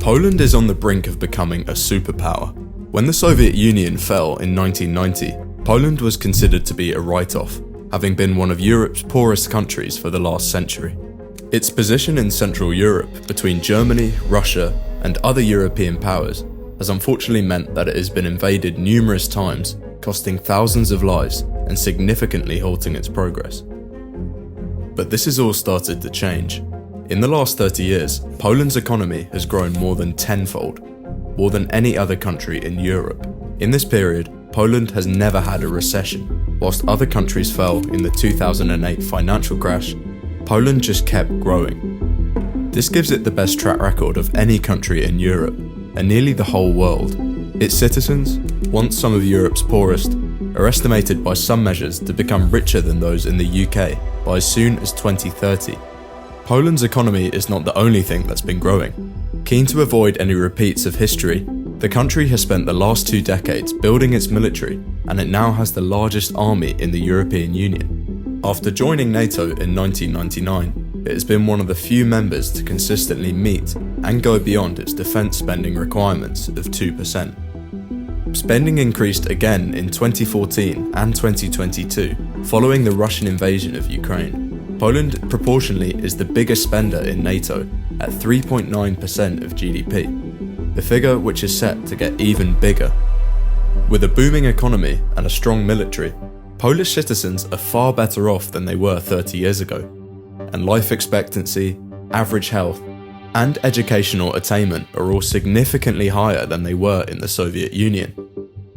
Poland is on the brink of becoming a superpower. When the Soviet Union fell in 1990, Poland was considered to be a write-off, having been one of Europe's poorest countries for the last century. Its position in Central Europe between Germany, Russia, and other European powers has unfortunately meant that it has been invaded numerous times, costing thousands of lives and significantly halting its progress. But this has all started to change. In the last 30 years, Poland's economy has grown more than tenfold, more than any other country in Europe. In this period, Poland has never had a recession. Whilst other countries fell in the 2008 financial crash, Poland just kept growing. This gives it the best track record of any country in Europe, and nearly the whole world. Its citizens, once some of Europe's poorest, are estimated by some measures to become richer than those in the UK by as soon as 2030. Poland's economy is not the only thing that's been growing. Keen to avoid any repeats of history, the country has spent the last 2 decades building its military, and it now has the largest army in the European Union. After joining NATO in 1999, it has been one of the few members to consistently meet and go beyond its defence spending requirements of 2%. Spending increased again in 2014 and 2022, following the Russian invasion of Ukraine. Poland proportionally is the biggest spender in NATO at 3.9% of GDP, the figure which is set to get even bigger. With a booming economy and a strong military, Polish citizens are far better off than they were 30 years ago, and life expectancy, average health, and educational attainment are all significantly higher than they were in the Soviet Union.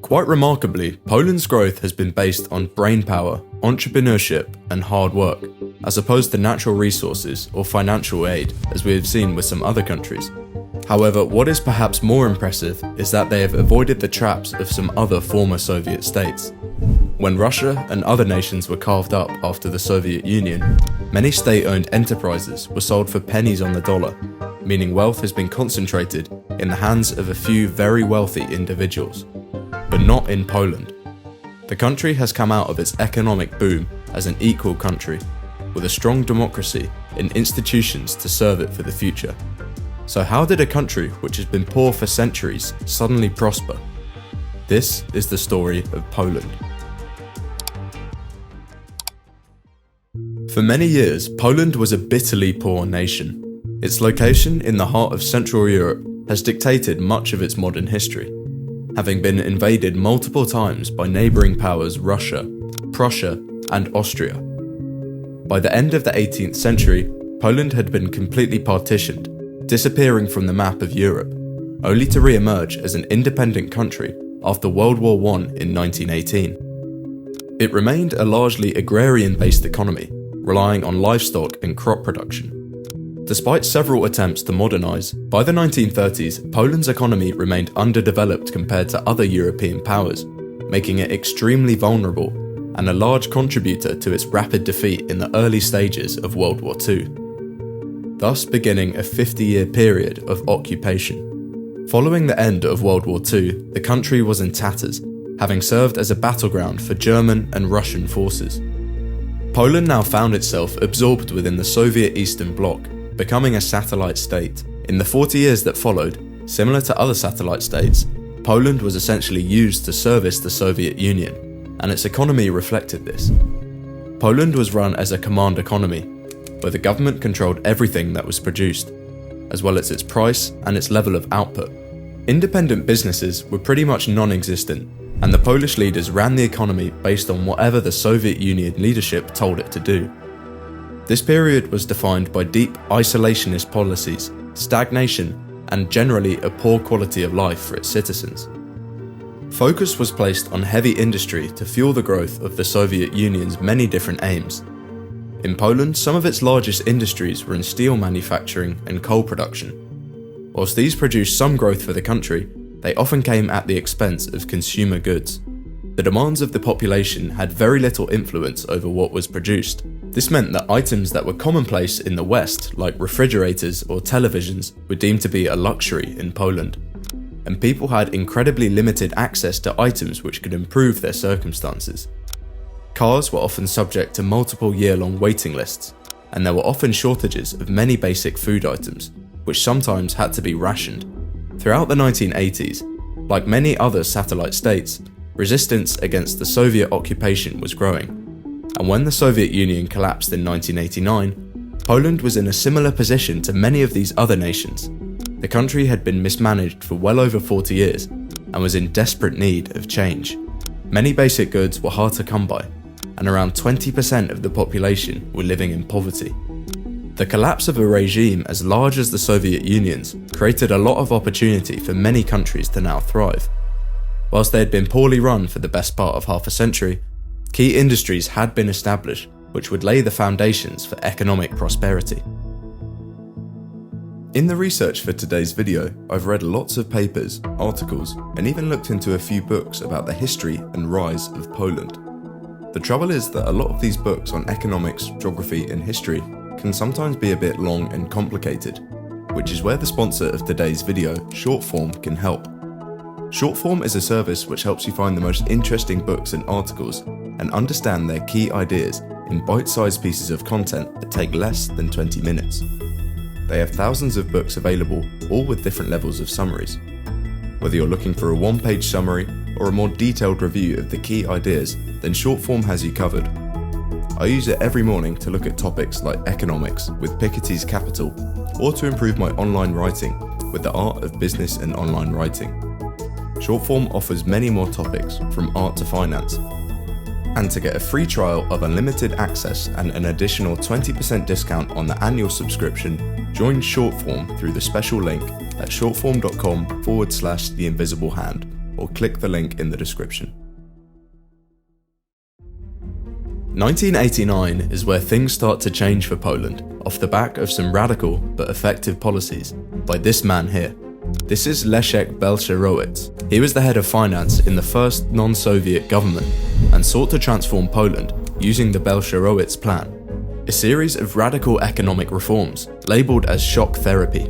Quite remarkably, Poland's growth has been based on brainpower, entrepreneurship, and hard work, as opposed to natural resources or financial aid, as we have seen with some other countries. However, what is perhaps more impressive is that they have avoided the traps of some other former Soviet states. When Russia and other nations were carved up after the Soviet Union, many state-owned enterprises were sold for pennies on the dollar, meaning wealth has been concentrated in the hands of a few very wealthy individuals. But not in Poland. The country has come out of its economic boom as an equal country, with a strong democracy and institutions to serve it for the future. So how did a country which has been poor for centuries suddenly prosper? This is the story of Poland. For many years, Poland was a bitterly poor nation. Its location in the heart of Central Europe has dictated much of its modern history, having been invaded multiple times by neighbouring powers Russia, Prussia, and Austria. By the end of the 18th century, Poland had been completely partitioned, disappearing from the map of Europe, only to re-emerge as an independent country after World War I in 1918. It remained a largely agrarian-based economy, relying on livestock and crop production. Despite several attempts to modernise, by the 1930s, Poland's economy remained underdeveloped compared to other European powers, making it extremely vulnerable and a large contributor to its rapid defeat in the early stages of World War II, thus beginning a 50-year period of occupation. Following the end of World War II, the country was in tatters, having served as a battleground for German and Russian forces. Poland now found itself absorbed within the Soviet Eastern Bloc, becoming a satellite state. In the 40 years that followed, similar to other satellite states, Poland was essentially used to service the Soviet Union, and its economy reflected this. Poland was run as a command economy, where the government controlled everything that was produced, as well as its price and its level of output. Independent businesses were pretty much non-existent, and the Polish leaders ran the economy based on whatever the Soviet Union leadership told it to do. This period was defined by deep isolationist policies, stagnation, and generally a poor quality of life for its citizens. Focus was placed on heavy industry to fuel the growth of the Soviet Union's many different aims. In Poland, some of its largest industries were in steel manufacturing and coal production. Whilst these produced some growth for the country, they often came at the expense of consumer goods. The demands of the population had very little influence over what was produced. This meant that items that were commonplace in the West, like refrigerators or televisions, were deemed to be a luxury in Poland, and people had incredibly limited access to items which could improve their circumstances. Cars were often subject to multiple year-long waiting lists, and there were often shortages of many basic food items, which sometimes had to be rationed. Throughout the 1980s, like many other satellite states, resistance against the Soviet occupation was growing, and when the Soviet Union collapsed in 1989, Poland was in a similar position to many of these other nations. The country had been mismanaged for well over 40 years and was in desperate need of change. Many basic goods were hard to come by, and around 20% of the population were living in poverty. The collapse of a regime as large as the Soviet Union's created a lot of opportunity for many countries to now thrive. Whilst they had been poorly run for the best part of half a century, key industries had been established which would lay the foundations for economic prosperity. In the research for today's video, I've read lots of papers, articles, and even looked into a few books about the history and rise of Poland. The trouble is that a lot of these books on economics, geography, and history can sometimes be a bit long and complicated, which is where the sponsor of today's video, Shortform, can help. Shortform is a service which helps you find the most interesting books and articles and understand their key ideas in bite-sized pieces of content that take less than 20 minutes. They have thousands of books available, all with different levels of summaries. Whether you're looking for a one-page summary or a more detailed review of the key ideas, then Shortform has you covered. I use it every morning to look at topics like economics with Piketty's Capital, or to improve my online writing with the art of business and online writing. Shortform offers many more topics, from art to finance. And to get a free trial of unlimited access and an additional 20% discount on the annual subscription, join Shortform through the special link at shortform.com/theinvisibleHand, or click the link in the description. 1989 is where things start to change for Poland, off the back of some radical but effective policies by this man here. This is Leszek Balcerowicz. He was the head of finance in the first non-Soviet government and sought to transform Poland using the Balcerowicz plan, a series of radical economic reforms labelled as shock therapy.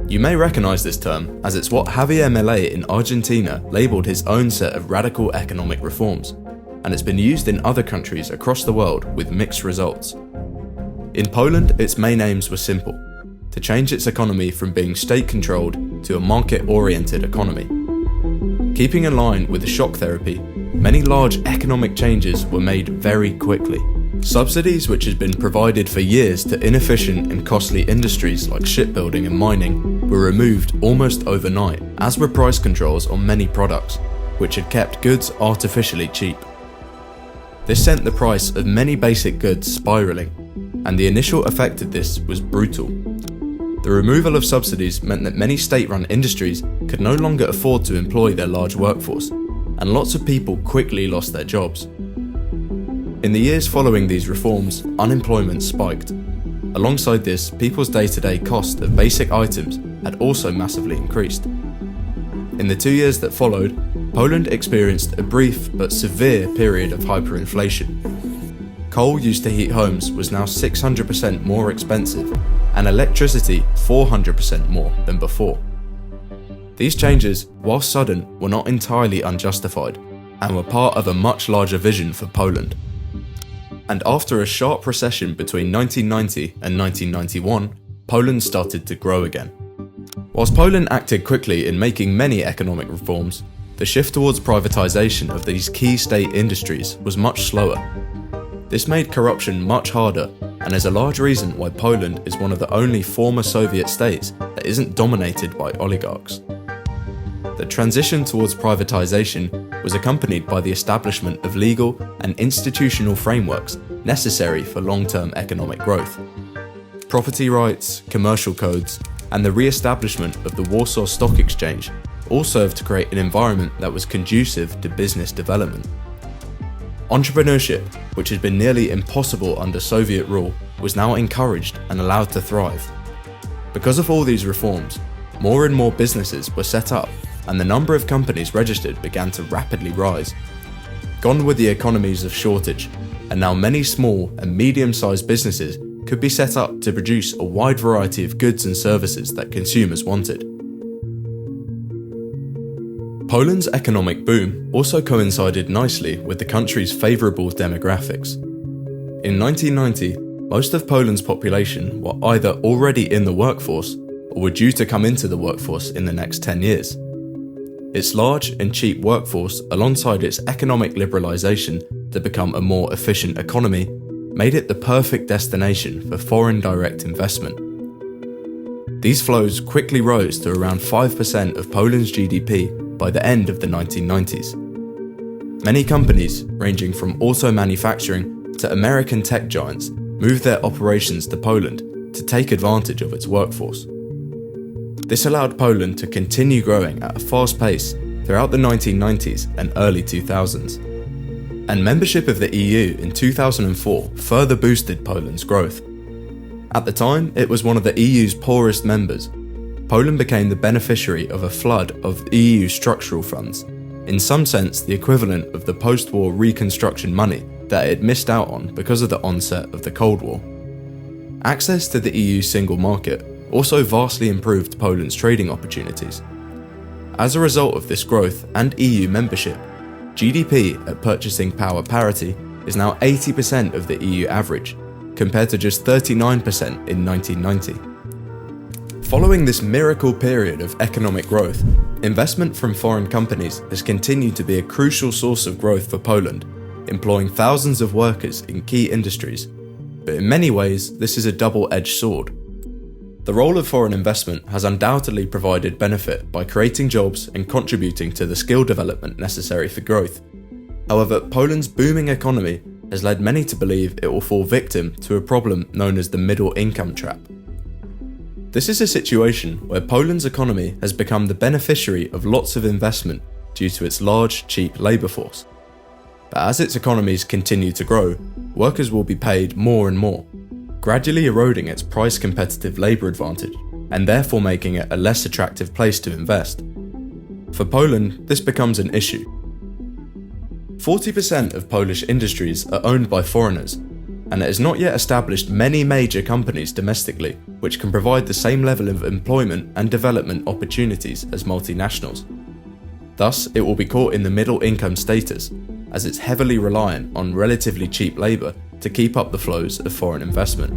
You may recognise this term as it's what Javier Milei in Argentina labelled his own set of radical economic reforms, and it's been used in other countries across the world with mixed results. In Poland, its main aims were simple: to change its economy from being state-controlled to a market-oriented economy. Keeping in line with the shock therapy, many large economic changes were made very quickly. Subsidies which had been provided for years to inefficient and costly industries like shipbuilding and mining were removed almost overnight, as were price controls on many products, which had kept goods artificially cheap. This sent the price of many basic goods spiralling, and the initial effect of this was brutal. The removal of subsidies meant that many state-run industries could no longer afford to employ their large workforce, and lots of people quickly lost their jobs. In the years following these reforms, unemployment spiked. Alongside this, people's day-to-day cost of basic items had also massively increased. In the 2 years that followed, Poland experienced a brief but severe period of hyperinflation. Coal used to heat homes was now 600% more expensive, and electricity 400% more than before. These changes, while sudden, were not entirely unjustified, and were part of a much larger vision for Poland. And after a sharp recession between 1990 and 1991, Poland started to grow again. Whilst Poland acted quickly in making many economic reforms, the shift towards privatization of these key state industries was much slower. This made corruption much harder, and is a large reason why Poland is one of the only former Soviet states that isn't dominated by oligarchs. The transition towards privatization was accompanied by the establishment of legal and institutional frameworks necessary for long-term economic growth. Property rights, commercial codes, and the re-establishment of the Warsaw Stock Exchange all served to create an environment that was conducive to business development. Entrepreneurship, which had been nearly impossible under Soviet rule, was now encouraged and allowed to thrive. Because of all these reforms, more and more businesses were set up, and the number of companies registered began to rapidly rise. Gone were the economies of shortage, and now many small and medium-sized businesses could be set up to produce a wide variety of goods and services that consumers wanted. Poland's economic boom also coincided nicely with the country's favourable demographics. In 1990, most of Poland's population were either already in the workforce or were due to come into the workforce in the next 10 years. Its large and cheap workforce, alongside its economic liberalisation to become a more efficient economy, made it the perfect destination for foreign direct investment. These flows quickly rose to around 5% of Poland's GDP by the end of the 1990s. Many companies, ranging from auto manufacturing to American tech giants, moved their operations to Poland to take advantage of its workforce. This allowed Poland to continue growing at a fast pace throughout the 1990s and early 2000s. And membership of the EU in 2004 further boosted Poland's growth. At the time, it was one of the EU's poorest members. Poland became the beneficiary of a flood of EU structural funds, in some sense the equivalent of the post-war reconstruction money that it had missed out on because of the onset of the Cold War. Access to the EU single market also vastly improved Poland's trading opportunities. As a result of this growth and EU membership, GDP at purchasing power parity is now 80% of the EU average, compared to just 39% in 1990. Following this miracle period of economic growth, investment from foreign companies has continued to be a crucial source of growth for Poland, employing thousands of workers in key industries. But in many ways, this is a double-edged sword. The role of foreign investment has undoubtedly provided benefit by creating jobs and contributing to the skill development necessary for growth. However, Poland's booming economy has led many to believe it will fall victim to a problem known as the middle income trap. This is a situation where Poland's economy has become the beneficiary of lots of investment due to its large, cheap labour force. But as its economies continue to grow, workers will be paid more and more, gradually eroding its price-competitive labour advantage, and therefore making it a less attractive place to invest. For Poland, this becomes an issue. 40% of Polish industries are owned by foreigners, and it has not yet established many major companies domestically which can provide the same level of employment and development opportunities as multinationals. Thus, it will be caught in the middle income status, as it's heavily reliant on relatively cheap labour to keep up the flows of foreign investment.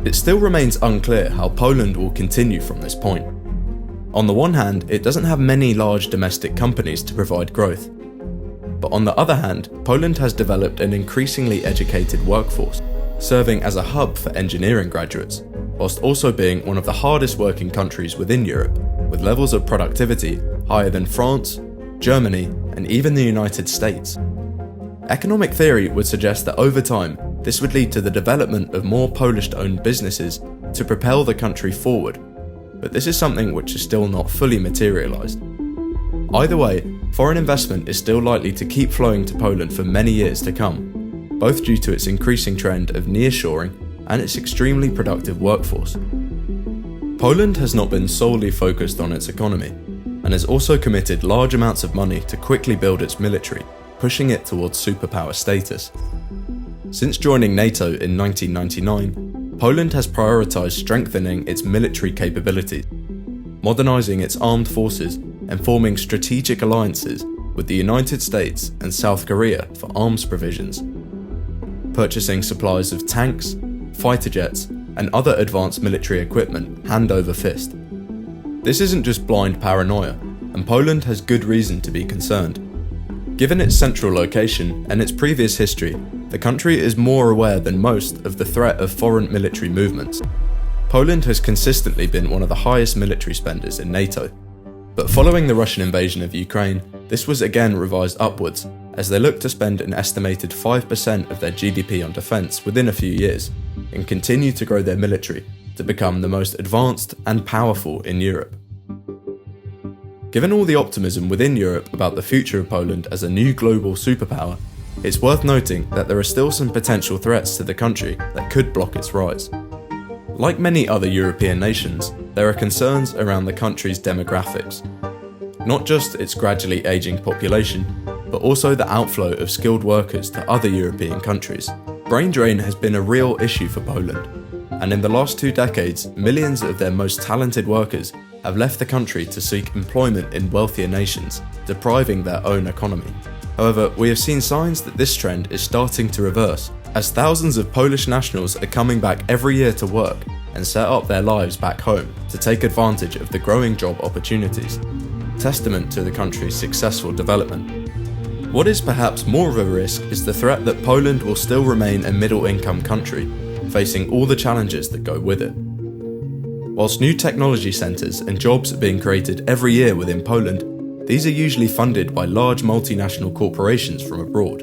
It still remains unclear how Poland will continue from this point. On the one hand, it doesn't have many large domestic companies to provide growth. But on the other hand, Poland has developed an increasingly educated workforce, serving as a hub for engineering graduates, whilst also being one of the hardest working countries within Europe, with levels of productivity higher than France, Germany, and even the United States. Economic theory would suggest that over time, this would lead to the development of more Polish-owned businesses to propel the country forward, but this is something which is still not fully materialised. Either way, foreign investment is still likely to keep flowing to Poland for many years to come, both due to its increasing trend of nearshoring and its extremely productive workforce. Poland has not been solely focused on its economy, and has also committed large amounts of money to quickly build its military, pushing it towards superpower status. Since joining NATO in 1999, Poland has prioritised strengthening its military capabilities, modernising its armed forces, and forming strategic alliances with the United States and South Korea for arms provisions, purchasing supplies of tanks, fighter jets, and other advanced military equipment hand over fist. This isn't just blind paranoia, and Poland has good reason to be concerned. Given its central location and its previous history, the country is more aware than most of the threat of foreign military movements. Poland has consistently been one of the highest military spenders in NATO. But following the Russian invasion of Ukraine, this was again revised upwards, as they look to spend an estimated 5% of their GDP on defence within a few years, and continue to grow their military to become the most advanced and powerful in Europe. Given all the optimism within Europe about the future of Poland as a new global superpower, it's worth noting that there are still some potential threats to the country that could block its rise. Like many other European nations, there are concerns around the country's demographics. Not just its gradually ageing population, but also the outflow of skilled workers to other European countries. Brain drain has been a real issue for Poland, and in the last 2 decades, millions of their most talented workers have left the country to seek employment in wealthier nations, depriving their own economy. However, we have seen signs that this trend is starting to reverse, as thousands of Polish nationals are coming back every year to work, and set up their lives back home to take advantage of the growing job opportunities, testament to the country's successful development. What is perhaps more of a risk is the threat that Poland will still remain a middle-income country, facing all the challenges that go with it. Whilst new technology centres and jobs are being created every year within Poland, these are usually funded by large multinational corporations from abroad.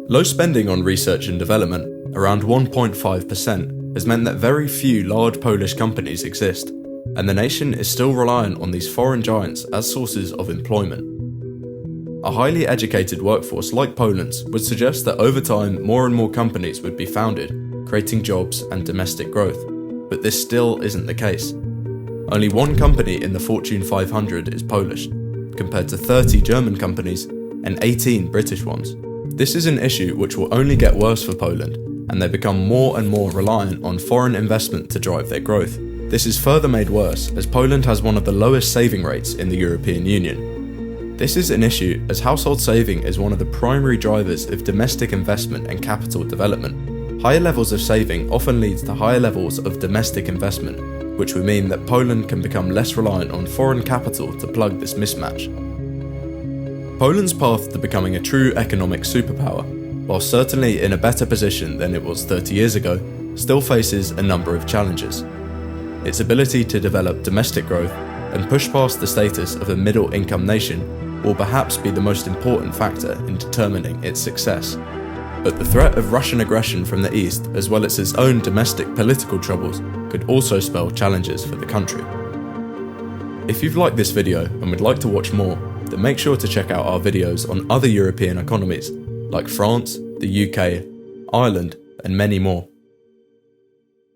Low spending on research and development, around 1.5%, has meant that very few large Polish companies exist, and the nation is still reliant on these foreign giants as sources of employment. A highly educated workforce like Poland's would suggest that over time more and more companies would be founded, creating jobs and domestic growth, but this still isn't the case. Only one company in the Fortune 500 is Polish, compared to 30 German companies and 18 British ones. This is an issue which will only get worse for Poland, and they become more and more reliant on foreign investment to drive their growth. This is further made worse as Poland has one of the lowest saving rates in the European Union. This is an issue as household saving is one of the primary drivers of domestic investment and capital development. Higher levels of saving often leads to higher levels of domestic investment, which would mean that Poland can become less reliant on foreign capital to plug this mismatch. Poland's path to becoming a true economic superpower, while certainly in a better position than it was 30 years ago, still faces a number of challenges. Its ability to develop domestic growth and push past the status of a middle-income nation will perhaps be the most important factor in determining its success. But the threat of Russian aggression from the east, as well as its own domestic political troubles, could also spell challenges for the country. If you've liked this video and would like to watch more, then make sure to check out our videos on other European economies, like France, the UK, Ireland, and many more.